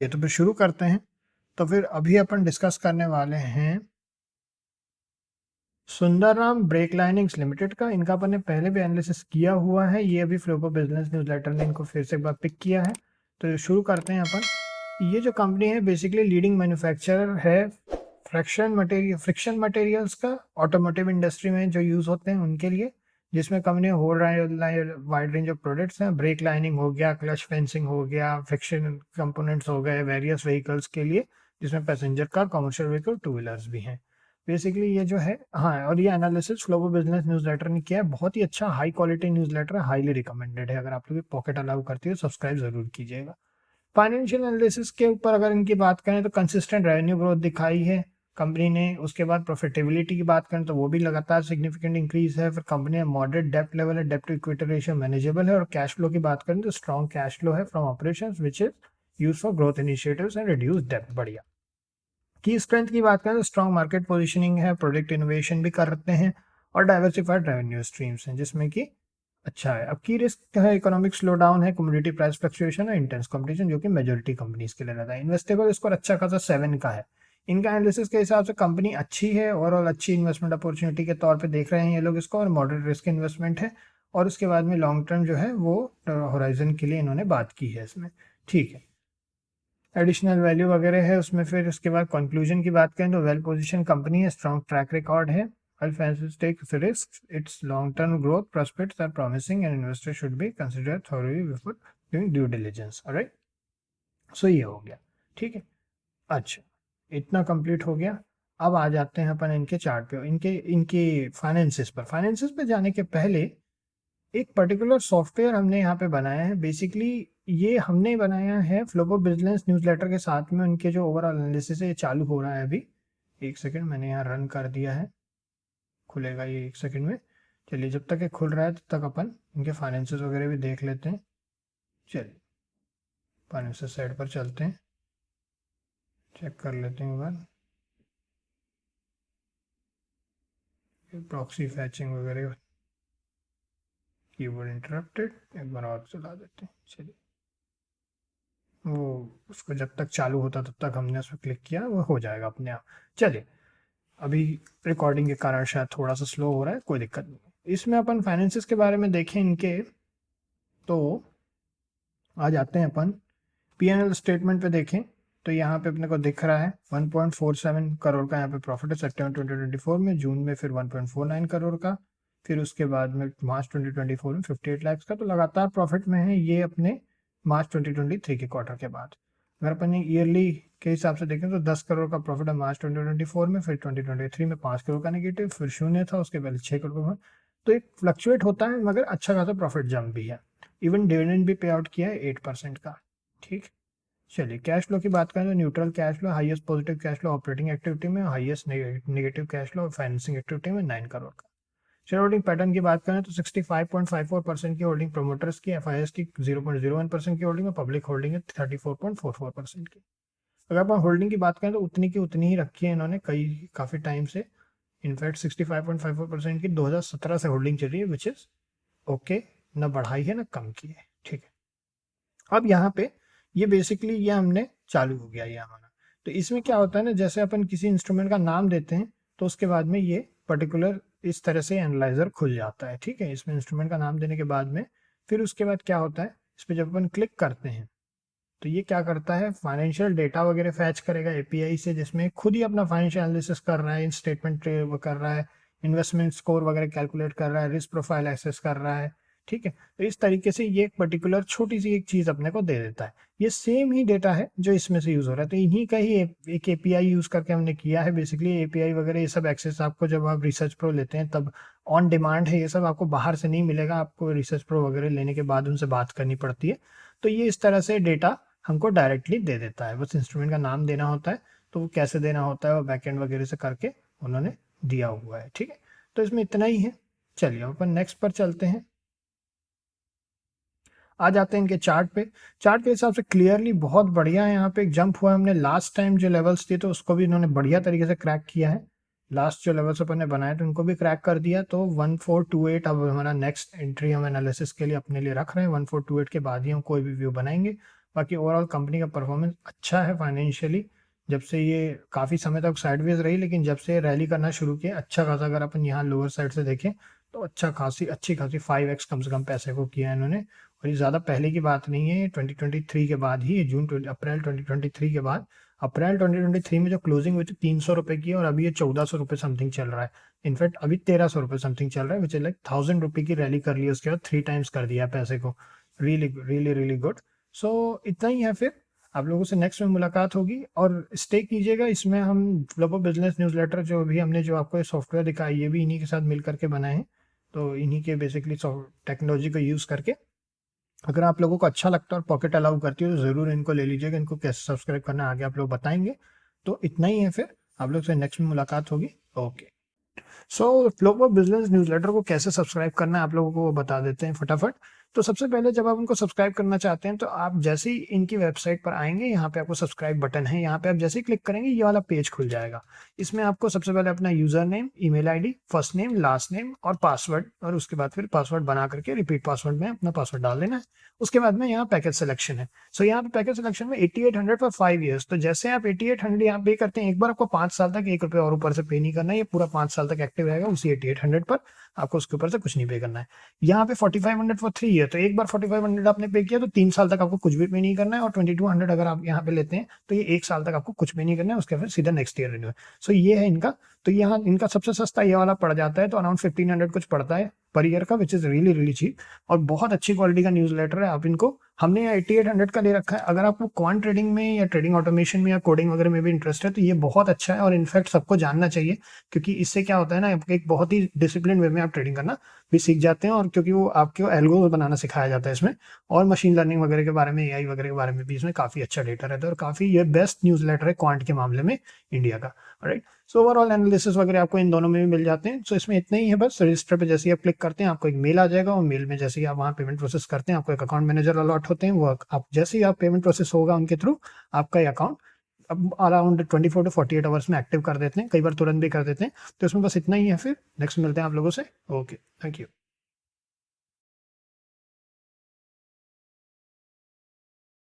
ये तो फिर शुरू करते हैं। तो फिर अभी अपन डिस्कस करने वाले हैं सुंदरराम ब्रेक लाइनिंग्स लिमिटेड का। इनका अपन ने पहले भी एनालिसिस किया हुआ है, ये अभी फ्लोबो बिजनेस न्यूज़लेटर ने इनको फिर से एक बार पिक किया है। तो शुरू करते हैं अपन। ये जो कंपनी है बेसिकली लीडिंग मैन्युफैक्चरर है फ्रिक्शन मटेरियल्स का, ऑटोमोटिव इंडस्ट्री में जो यूज़ होते हैं उनके लिए, जिसमें company whole wide range of products हैं। ब्रेक लाइनिंग हो गया, क्लच फेंसिंग हो गया, फ्रिक्शन कंपोनेंट्स हो गए वेरियस व्हीकल्स के लिए, जिसमें passenger car, commercial vehicle, two wheelers भी हैं। बेसिकली ये जो है, हाँ, और ये एनालिसिस फ्लोबो बिजनेस न्यूज़लेटर ने किया है। बहुत ही अच्छा हाई क्वालिटी न्यूज़लेटर है, हाईली रिकमेंडेड है। अगर आप लोग पॉकेट अलाउ करती हो सब्सक्राइब जरूर कीजिएगा। फाइनेंशियल एनालिसिस के ऊपर अगर इनकी बात करें तो कंसिस्टेंट रेवेन्यू ग्रोथ दिखाई है कंपनी ने। उसके बाद प्रॉफिटेबिलिटी की बात करें तो वो भी लगातार सिग्निफिकेंट इंक्रीज है। फिर कंपनी में मॉडरेट डेप्ट लेवल है, डेप्ट टू इक्विटी रेशियो मैनेजेबल है। और कैश फ्लो की बात करें तो स्ट्रॉन्ग कैश फ्लो है from operations which is used for growth initiatives and reduce डेप्ट। बढ़िया। की स्ट्रेंथ की बात करें तो स्ट्रॉन्ग मार्केट पोजीशनिंग है, प्रोडक्ट इनोवेशन भी करते हैं, और डाइवर्सिफाइड रेवेन्यू स्ट्रीम्स हैं जिसमें कि अच्छा है। अब की रिस्क है इकोनॉमिक स्लो डाउन है, कम्युनिटी प्राइस फ्लक्चुएशन है, इंटेंस कंपटीशन, जो कि मेजोरिटी कंपनीज के लिए रहता है। इन्वेस्टेबल स्कोर अच्छा खासा 7 का है। इनका एनालिसिस के हिसाब से कंपनी अच्छी है, ओवरऑल अच्छी इन्वेस्टमेंट अपॉर्चुनिटी के तौर पे देख रहे हैं ये लोग इसको, और मॉडरेट रिस्क इन्वेस्टमेंट है। और उसके बाद में लॉन्ग टर्म जो है वो होराइजन के लिए इन्होंने बात की है इसमें। ठीक है, एडिशनल वैल्यू वगैरह है उसमें। फिर उसके बाद कंक्लूजन की बात करें तो वेल पोजीशन कंपनी है, स्ट्रॉन्ग ट्रैक रिकॉर्ड है, risks, its long-term growth prospects are promising and investors should be considered thoroughly before doing due diligence. Alright? So ये हो गया, ठीक है। अच्छा, इतना कंप्लीट हो गया। अब आ जाते हैं अपन इनके चार्ट पे, इनके इनके फाइनेंसिस पर। फाइनेंसिस पे जाने के पहले एक पर्टिकुलर सॉफ्टवेयर हमने यहाँ पे बनाया है। बेसिकली ये हमने बनाया है फ्लोबो बिजनेस न्यूज़लेटर के साथ में। उनके जो ओवरऑल एनालिसिस है ये चालू हो रहा है अभी। एक सेकेंड, मैंने यहाँ रन कर दिया है, खुलेगा ये एक सेकंड में। चलिए, जब तक ये खुल रहा है तब तक अपन इनके फाइनेंसेस वगैरह भी देख लेते हैं। चलिए फाइनेंसेस साइड पर चलते हैं, चेक कर लेते हैं एक बार। प्रॉक्सी फैचिंग वगैरह, कीबोर्ड इंटरप्टेड, एक बार और चला देते हैं। चलिए, वो उसको जब तक चालू होता तब तक हमने उस पर क्लिक किया, वो हो जाएगा अपने आप। चलिए, अभी रिकॉर्डिंग के कारण शायद थोड़ा सा स्लो हो रहा है, कोई दिक्कत नहीं। इसमें अपन फाइनेंसेस के बारे में देखें इनके, तो आ जाते हैं अपन P&L स्टेटमेंट पे देखें तो यहाँ पे अपने को दिख रहा है 1.47 करोड़ का यहाँ पे प्रॉफिट है सितंबर 2024 में। जून में फिर 1.49 करोड़ का, फिर उसके बाद में मार्च 2024 में 58 लाख का। तो लगातार प्रॉफिट में है ये अपने मार्च 2023 के क्वार्टर के बाद। अगर अपन ईयरली के हिसाब से देखें तो 10 करोड़ का प्रॉफिट है मार्च 2024 में, फिर 2023 में 5 करोड़ का नेगेटिव, फिर शून्य था, उसके पहले 6 करोड़ का। तो एक फ्लक्चुएट होता है मगर अच्छा खासा प्रॉफिट जंप भी है। इवन डिविडेंड भी पे आउट किया है 8% का। ठीक, चलिए कैश फ्लो की बात करें तो neutral cash flow, highest positive cash flow operating activity में, highest negative cash flow financing activity में 9 करोड़ का। शेयर होल्डिंग पैटर्न की बात करें तो 65.54% की होल्डिंग प्रोमोटर्स की, एफआईएस की 0.01% की होल्डिंग है, पब्लिक होल्डिंग है 34.44% की। अगर आप होल्डिंग की बात करें तो उतनी की उतनी ही रखी है इन्होंने काफ़ी टाइम से। इनफैक्ट 65.54% की 2017 से होल्डिंग चल रही है, विच इज़ ओके, ना बढ़ाई है ना कम की है। ठीक है, अब यहाँ पे ये बेसिकली ये हमने चालू हो गया ये हमारा। तो इसमें क्या होता है ना, जैसे अपन किसी इंस्ट्रूमेंट का नाम देते हैं तो उसके बाद में ये पर्टिकुलर इस तरह से एनालाइजर खुल जाता है। ठीक है, इसमें इंस्ट्रूमेंट का नाम देने के बाद में फिर उसके बाद क्या होता है, इस पर जब अपन क्लिक करते हैं तो ये क्या करता है, फाइनेंशियल डेटा वगैरह फैच करेगा एपीआई से, जिसमें खुद ही अपना फाइनेंशियल एनालिसिस कर रहा है, स्टेटमेंट कर रहा है, इन्वेस्टमेंट स्कोर वगैरह कैलकुलेट कर रहा है, रिस्क प्रोफाइल एक्सेस कर रहा है। ठीक है, तो इस तरीके से ये एक पर्टिकुलर छोटी सी एक चीज अपने को दे देता है। ये सेम ही डेटा है जो इसमें से यूज हो रहा है, तो इन्हीं का ही एक एपीआई यूज करके हमने किया है। बेसिकली एपीआई वगैरह ये सब एक्सेस आपको जब आप रिसर्च प्रो लेते हैं तब ऑन डिमांड है, ये सब आपको बाहर से नहीं मिलेगा, आपको रिसर्च प्रो वगैरह लेने के बाद उनसे बात करनी पड़ती है। तो ये इस तरह से डेटा हमको डायरेक्टली दे देता है, बस इंस्ट्रूमेंट का नाम देना होता है, तो वो कैसे देना होता है वो बैकएंड वगैरह से करके उन्होंने दिया हुआ है। ठीक है, तो इसमें इतना ही है। चलिए अपन नेक्स्ट पर चलते हैं, आ जाते हैं इनके चार्ट पे। चार्ट के हिसाब से क्लियरली बहुत बढ़िया है, यहाँ पे एक जंप हुआ है। हमने लास्ट टाइम जो लेवल्स थे तो उसको भी इन्होंने बढ़िया तरीके से क्रैक किया है। लास्ट जो लेवल्स अपन ने बनाए तो उनको भी क्रैक कर दिया। तो 1428 अब हमारा नेक्स्ट एंट्री हम एनालिसिस के लिए अपने लिए रख रहे हैं। 1428 के बाद ही हम कोई भी व्यू बनाएंगे। बाकी ओवरऑल कंपनी का परफॉर्मेंस अच्छा है फाइनेंशियली। जब से ये काफ़ी समय तक साइडवेज रही, लेकिन जब से रैली करना शुरू किया अच्छा खासा, अगर अपन यहाँ लोअर साइड से देखें तो अच्छी खासी 5x कम से कम पैसे को किया है इन्होंने। और ये ज़्यादा पहले की बात नहीं है, 2023 के बाद ही, अप्रैल 2023 के बाद, अप्रैल 2023 में जो क्लोजिंग हुई थी 300 रुपये की, और अभी ये 1400 रुपये समथिंग चल रहा है। इनफैक्ट अभी 1300 रुपये समथिंग चल रहा है, विच इज लाइक 1000 रुपये की रैली कर ली, उसके बाद 3 टाइम्स कर दिया पैसे को। Really really really good. So इतना ही है, फिर आप लोगों से नेक्स्ट में मुलाकात होगी, और स्टे कीजिएगा इसमें। हम ग्लोबल बिजनेस न्यूज़लेटर जो भी हमने जो आपको सॉफ्टवेयर दिखाया, ये भी इन्हीं के साथ मिल करके बनाए हैं। तो इन्हीं के बेसिकली टेक्नोलॉजी को यूज़ करके, अगर आप लोगों को अच्छा लगता है और पॉकेट अलाउ करती है तो ज़रूर इनको ले लीजिएगा। इनको कैसे सब्सक्राइब करना आगे आप लोग बताएंगे। तो इतना ही है, फिर आप लोग से नेक्स्ट में मुलाकात होगी। ओके। सो ग्लोबल बिजनेस न्यूज़लेटर को कैसे सब्सक्राइब करना है आप लोगों को वो बता देते हैं फटाफट। तो सबसे पहले जब आप उनको सब्सक्राइब करना चाहते हैं तो आप जैसे ही इनकी वेबसाइट पर आएंगे, यहाँ पे आपको सब्सक्राइब बटन है, यहाँ पे आप जैसे ही क्लिक करेंगे ये वाला पेज खुल जाएगा। इसमें आपको सबसे पहले अपना user name, email ID, first name, last name और पासवर्ड, और उसके बाद फिर पासवर्ड बना करके रिपीट पासवर्ड में अपना पासवर्ड डाल देना है। उसके बाद में यहाँ पैकेज सिलेक्शन है। सो यहाँ पे पैकेज सिलेक्शन में 8800 फॉर 5 ईयर्स। तो जैसे आप 8800 यहाँ पे करते हैं, एक बार आपको 5 साल तक 1 रुपये और ऊपर से पे नहीं करना है, ये पूरा 5 साल तक एक्टिव रहेगा उसी 8800 पर, आपको उसके ऊपर से कुछ नहीं पे करना है। यहाँ पे 4500 फॉर 3 ईयर, तो एक बार 4500 आपने पे किया तो 3 साल तक आपको कुछ भी पे नहीं करना है। और 2200 अगर आप यहाँ पे लेते हैं तो ये 1 साल तक आपको कुछ भी नहीं करना है, उसके फिर सीधा नेक्स्ट ईयर रिन्यू है। सो ये है इनका। तो यहाँ इनका सबसे सस्ता ये वाला पड़ जाता है, तो अराउंड 1500 कुछ पड़ता है पर ईयर का, which is really really cheap. और बहुत अच्छी क्वालिटी का न्यूज़ लेटर है। आप इनको, हमने 8800 का ले रखा है। अगर आपको क्वांट ट्रेडिंग में या ट्रेडिंग ऑटोमेशन में या कोडिंग वगैरह में भी इंटरेस्ट है तो ये बहुत अच्छा है, और इनफैक्ट सबको जानना चाहिए, क्योंकि इससे क्या होता है ना, एक बहुत ही डिसिप्लिन वे में आप ट्रेडिंग करना भी सीख जाते हैं। और क्योंकि वो आपको एल्गो बनाना सिखाया जाता है इसमें, और मशीन लर्निंग वगैरह के बारे में, एआई वगैरह के बारे में भी इसमें काफ़ी अच्छा डेटा रहता है, और काफ़ी ये बेस्ट न्यूज़ लेटर है क्वांट के मामले में इंडिया का। राइट। सो ओवरऑल एनालिसिस वगैरह आपको इन दोनों में भी मिल जाते हैं। सो इसमें इतना ही है, बस रजिस्टर पे जैसे ही आप क्लिक करते हैं आपको एक मेल आ जाएगा, और मेल में जैसे ही आप वहाँ पेमेंट प्रोसेस करते हैं आपको एक अकाउंट मैनेजर अलॉट होते हैं। वो आप जैसे ही आप पेमेंट प्रोसेस होगा उनके थ्रू, आपका ये अकाउंट अब अराउंड 24 to 48 आवर्स में एक्टिव कर देते हैं, कई बार तुरंत भी कर देते हैं। तो इसमें बस इतना ही है, फिर नेक्स्ट मिलते हैं आप लोगों से। Okay, thank you.